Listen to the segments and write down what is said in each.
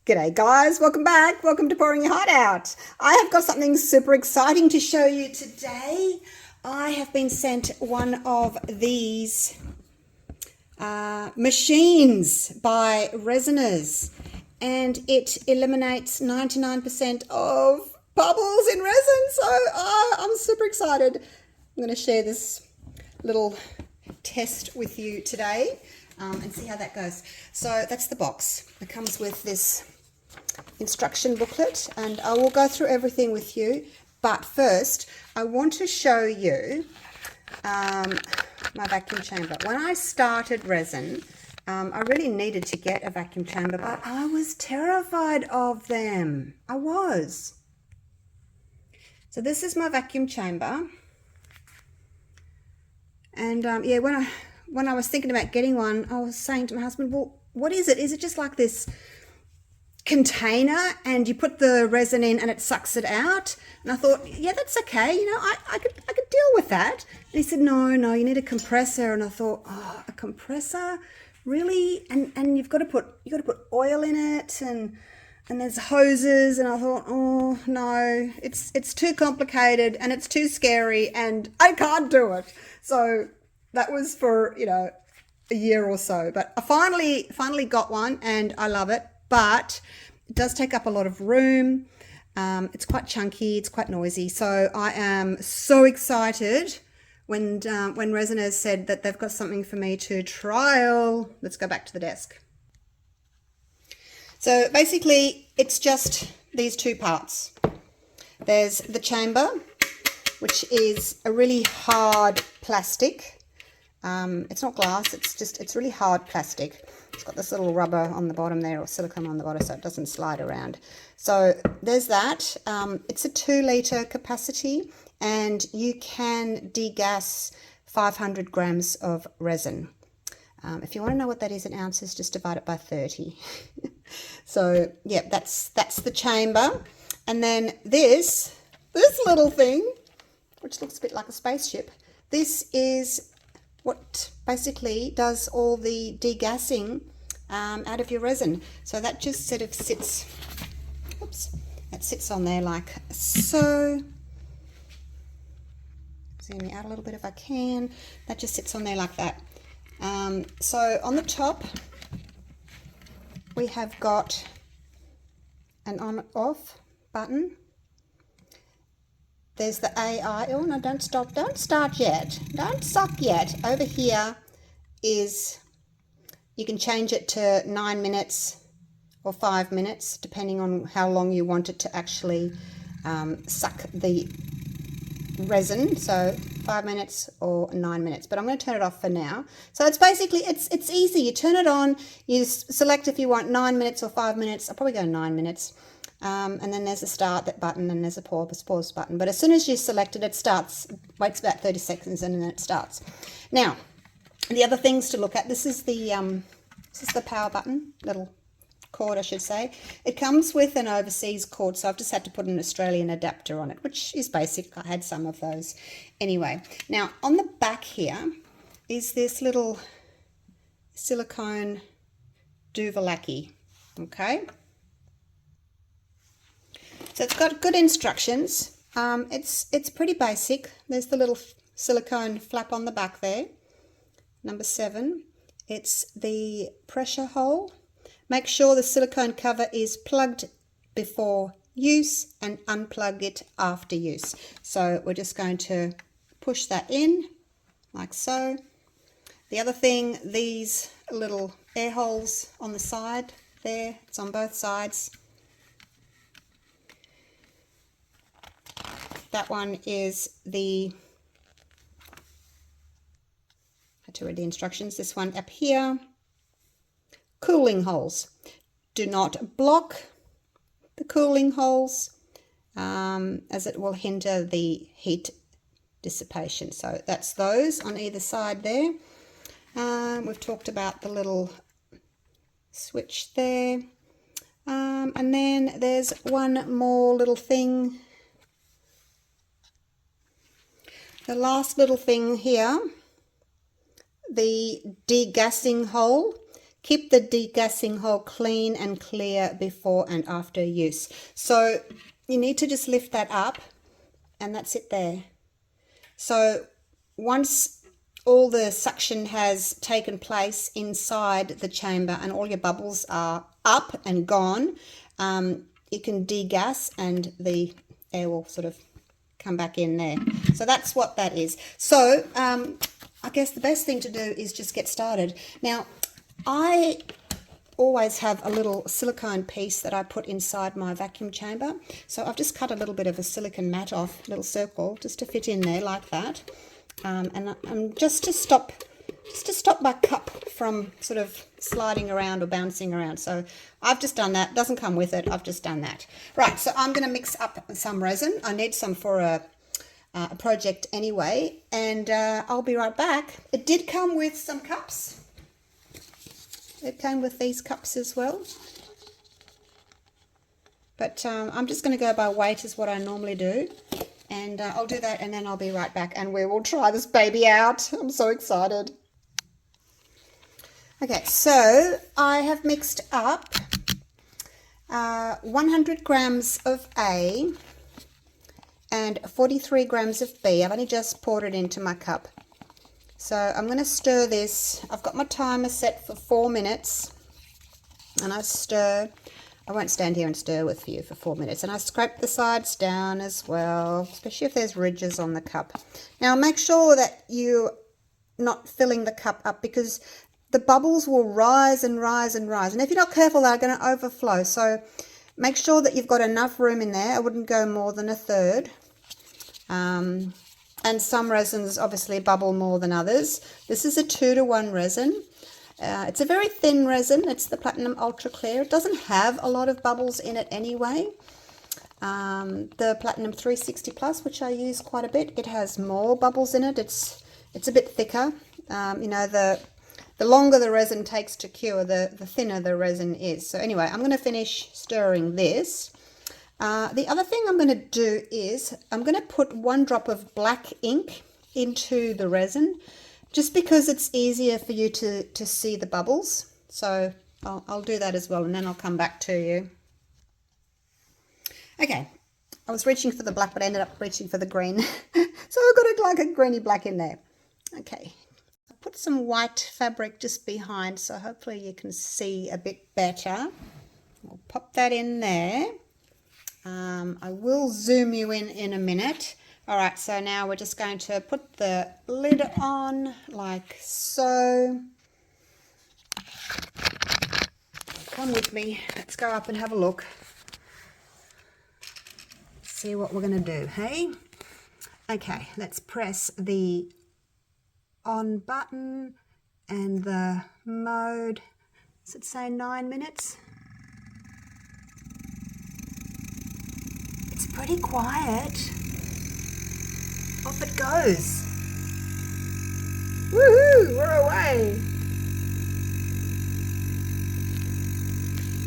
G'day guys, welcome back. Welcome to Pouring Your Heart Out. I have got something super exciting to show you today. I have been sent one of these machines by Resiners, and it eliminates 99% of bubbles in resin. So I'm super excited. I'm going to share this little test with you today and see how that goes. So that's the box. It comes with this instruction booklet, and I will go through everything with you, but first I want to show you my vacuum chamber. When I started resin, I really needed to get a vacuum chamber, but I was terrified of them. I was. So this is my vacuum chamber, and yeah, when I was thinking about getting one, I was saying to my husband, well, what is it? Is it just like this container and you put the resin in and it sucks it out? And I thought, yeah, that's okay, you know, I could deal with that. And he said, no, you need a compressor. And I thought, oh, a compressor, really? And you've got to put oil in it, and there's hoses. And I thought, oh no, it's too complicated and it's too scary and I can't do it. So that was for, you know, a year or so, but I finally got one and I love it. But it does take up a lot of room. It's quite chunky, it's quite noisy. So I am so excited when Resiners said that they've got something for me to trial. Let's go back to the desk. So basically it's just these two parts. There's the chamber, which is a really hard plastic. It's not glass, it's really hard plastic. It's got this little rubber on the bottom there, or silicone on the bottom, so it doesn't slide around. So there's that. It's a 2-litre capacity, and you can degas 500 grams of resin. If you want to know what that is in ounces, just divide it by 30. So yeah, that's the chamber. And then this little thing, which looks a bit like a spaceship, this is what basically does all the degassing out of your resin. So that just sort of sits, that sits on there like so. Zoom me out a little bit if I can. That just sits on there like that. So on the top, we have got an on-off button. There's the AI. Oh no, don't stop. Don't start yet. Don't suck yet. Over here is, you can change it to 9 minutes or 5 minutes, depending on how long you want it to actually suck the resin. So 5 minutes or 9 minutes. But I'm going to turn it off for now. So it's basically, it's easy. You turn it on, you select if you want 9 minutes or 5 minutes. I'll probably go 9 minutes. And then there's a start button, and there's a pause button. But as soon as you select it, it starts, waits about 30 seconds, and then it starts. Now, the other things to look at, this is the power button, little cord I should say. It comes with an overseas cord, so I've just had to put an Australian adapter on it, which is basic. I had some of those anyway. Now, on the back here is this little silicone duvallaki, okay? So it's got good instructions. It's pretty basic. There's the little silicone flap on the back there. Number 7. It's the pressure hole. Make sure the silicone cover is plugged before use and unplug it after use. So we're just going to push that in like so. The other thing, these little air holes on the side there, it's on both sides. That one is I had to read the instructions. This one up here, cooling holes. Do not block the cooling holes as it will hinder the heat dissipation. So that's those on either side there. We've talked about the little switch there. And then there's one more little thing. The last little thing here, the degassing hole Keep the degassing hole clean and clear before and after use. So you need to just lift that up, and that's it there. So once all the suction has taken place inside the chamber and all your bubbles are up and gone, you can degas and the air will sort of come back in there. So that's what that is. So I guess the best thing to do is just get started. Now, I always have a little silicone piece that I put inside my vacuum chamber. So I've just cut a little bit of a silicone mat off, a little circle, just to fit in there like that. And just to stop my cup from sort of sliding around or bouncing around. So I've just done that. Doesn't come with it. I've just done that. Right, so I'm going to mix up some resin. I need some for a project anyway, and I'll be right back. It did come with some cups. It came with these cups as well. But I'm just going to go by weight is what I normally do. And I'll do that and then I'll be right back and we will try this baby out. I'm so excited. Okay, so I have mixed up 100 grams of A and 43 grams of B. I've only just poured it into my cup. So I'm going to stir this. I've got my timer set for 4 minutes and I stir. I won't stand here and stir with you for 4 minutes. And I scrape the sides down as well, especially if there's ridges on the cup. Now make sure that you're not filling the cup up because the bubbles will rise and rise and rise. And if you're not careful, they're going to overflow. So make sure that you've got enough room in there. I wouldn't go more than a third. And some resins obviously bubble more than others. This is a 2-to-1 resin. It's a very thin resin. It's the Platinum Ultra Clear. It doesn't have a lot of bubbles in it anyway. The Platinum 360 Plus, which I use quite a bit, it has more bubbles in it. It's a bit thicker. You know, the longer the resin takes to cure, the thinner the resin is. So anyway, I'm going to finish stirring this. The other thing I'm going to do is I'm going to put 1 drop of black ink into the resin, just because it's easier for you to see the bubbles. So I'll do that as well, and then I'll come back to you. Okay, I was reaching for the black, but I ended up reaching for the green. So I've got like a greeny black in there. Okay, I put some white fabric just behind, so hopefully you can see a bit better. I'll pop that in there. I will zoom you in a minute. All right, so now we're just going to put the lid on like so. Come with me. Let's go up and have a look. See what we're going to do, hey? Okay, let's press the on button and the mode. Does it say 9 minutes? It's pretty quiet. Off it goes. Woohoo! We're away.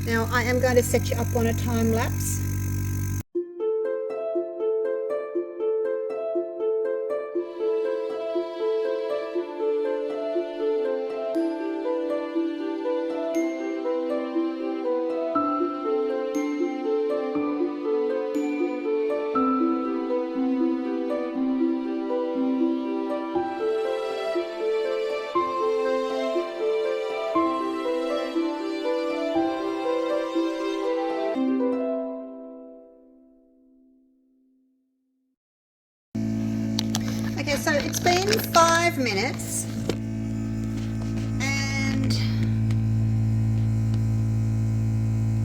Now I am going to set you up on a time lapse. Okay, so it's been 5 minutes and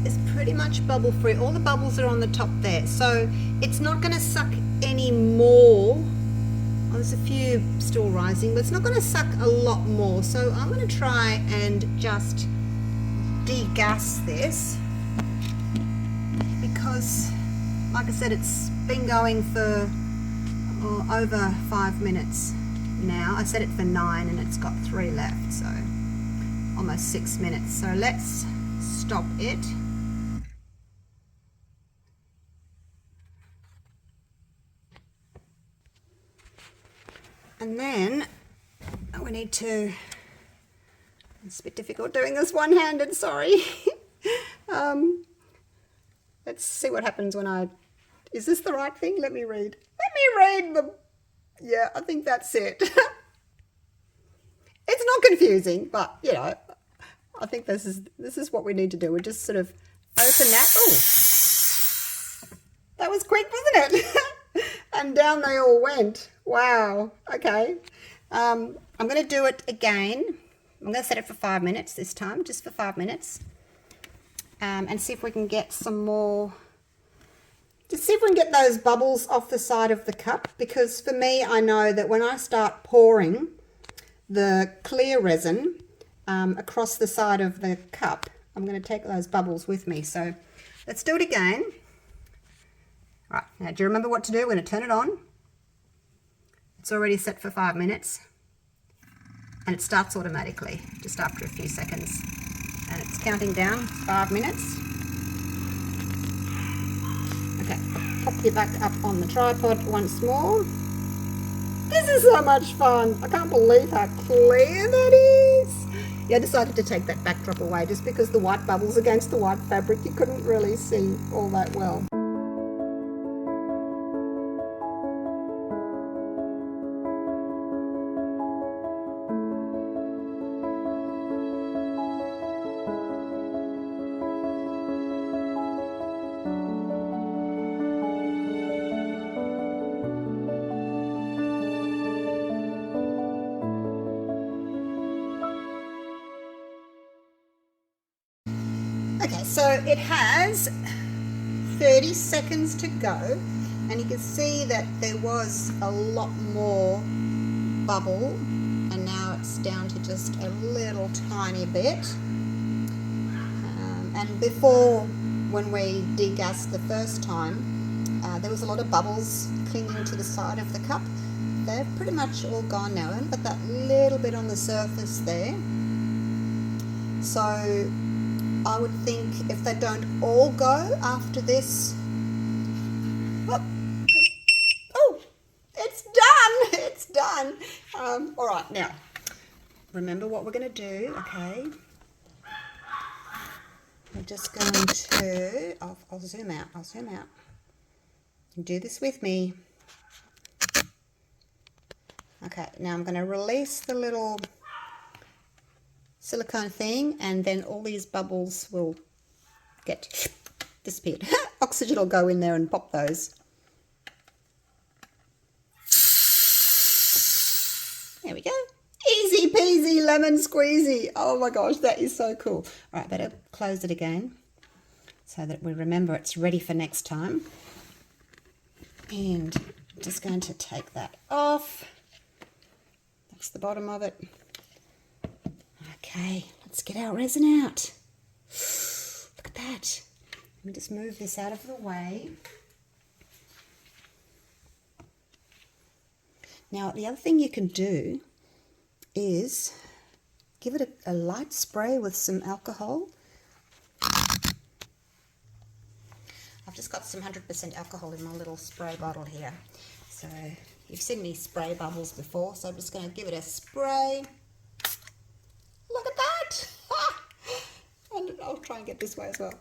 it's pretty much bubble free. All the bubbles are on the top there, so it's not going to suck any more. Oh, there's a few still rising, but it's not going to suck a lot more. So I'm going to try and just degas this because, like I said, it's been going for over 5 minutes now. I set it for 9 and it's got 3 left, so almost 6 minutes. So let's stop it. And then we need to It's a bit difficult doing this one-handed, sorry. Let's see what happens when I... Is this the right thing? Let me read. Let me read the... Yeah, I think that's it. It's not confusing, but, you know, I think this is what we need to do. We just sort of open that. Oh, that was quick, wasn't it? And down they all went. Wow. Okay. I'm going to do it again. I'm going to set it for 5 minutes this time, just for 5 minutes. And see if we can get some more... Just see if we can get those bubbles off the side of the cup. Because for me, I know that when I start pouring the clear resin across the side of the cup, I'm going to take those bubbles with me. So let's do it again. All right, now do you remember what to do? We're going to turn it on. It's already set for 5 minutes. And it starts automatically just after a few seconds. And it's counting down 5 minutes. Okay, pop you back up on the tripod once more. This is so much fun. I can't believe how clear that is. Yeah, I decided to take that backdrop away just because the white bubbles against the white fabric, you couldn't really see all that well. Okay, so it has 30 seconds to go, and you can see that there was a lot more bubble, and now it's down to just a little tiny bit. And before, when we degassed the first time, there was a lot of bubbles clinging to the side of the cup. They're pretty much all gone now, and but that little bit on the surface there. So I would think if they don't all go after this... Oh, it's done! It's done! All right, now, remember what we're going to do, okay? We're just going to... I'll zoom out, I'll zoom out. Do this with me. Okay, now I'm going to release the little silicone thing, and then all these bubbles will get disappeared. Oxygen will go in there and pop those. There we go. Easy peasy lemon squeezy. Oh my gosh, that is so cool. All right, better close it again so that we remember it's ready for next time. And I'm just going to take that off. That's the bottom of it. Okay, let's get our resin out. Look at that. Let me just move this out of the way. Now, the other thing you can do is give it a light spray with some alcohol. I've just got some 100% alcohol in my little spray bottle here. So, you've seen me spray bubbles before, so I'm just going to give it a spray. Look at that! And I'll try and get this way as well.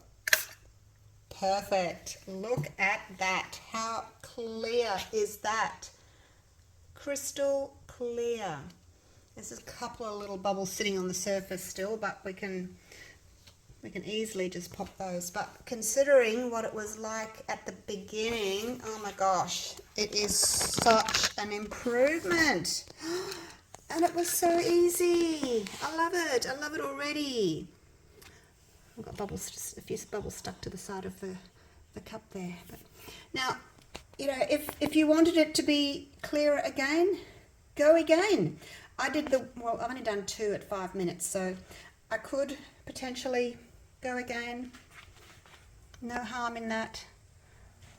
Perfect. Look at that. How clear is that? Crystal clear. There's a couple of little bubbles sitting on the surface still, but we can easily just pop those. But considering what it was like at the beginning, oh my gosh, it is such an improvement. And it was so easy. I love it. I love it already. I've got bubbles, just a few bubbles stuck to the side of the cup there. But now, you know, if you wanted it to be clearer again, go again. I've only done 2 at 5 minutes, so I could potentially go again. No harm in that.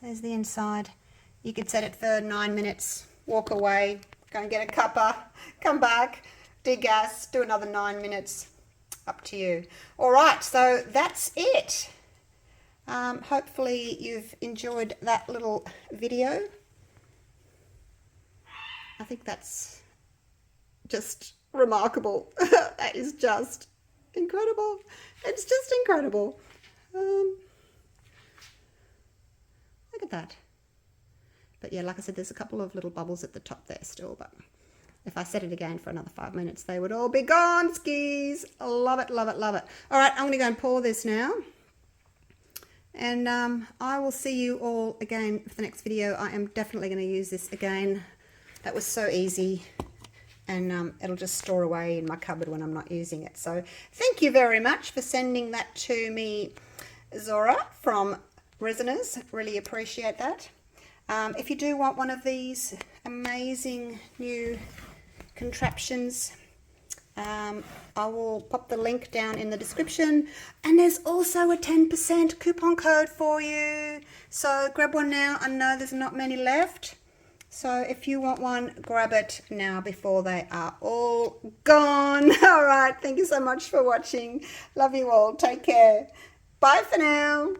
There's the inside. You could set it for 9 minutes, walk away, go and get a cuppa, come back, degas, do another 9 minutes. Up to you. All right, so that's it. Hopefully you've enjoyed that little video. I think that's just remarkable. That is just Incredible. It's just incredible. Look at that. But yeah, like I said, there's a couple of little bubbles at the top there still, but if I set it again for another 5 minutes, they would all be gone, skis. Love it, love it, love it. All right, I'm going to go and pour this now. And I will see you all again for the next video. I am definitely going to use this again. That was so easy. And it'll just store away in my cupboard when I'm not using it. So thank you very much for sending that to me, Zora from Resiners. Really appreciate that. If you do want one of these amazing new contraptions, I will pop the link down in the description, and there's also a 10% coupon code for you, so grab one now. I know there's not many left, so if you want one, grab it now before they are all gone. All right, thank you so much for watching. Love you all. Take care. Bye for now.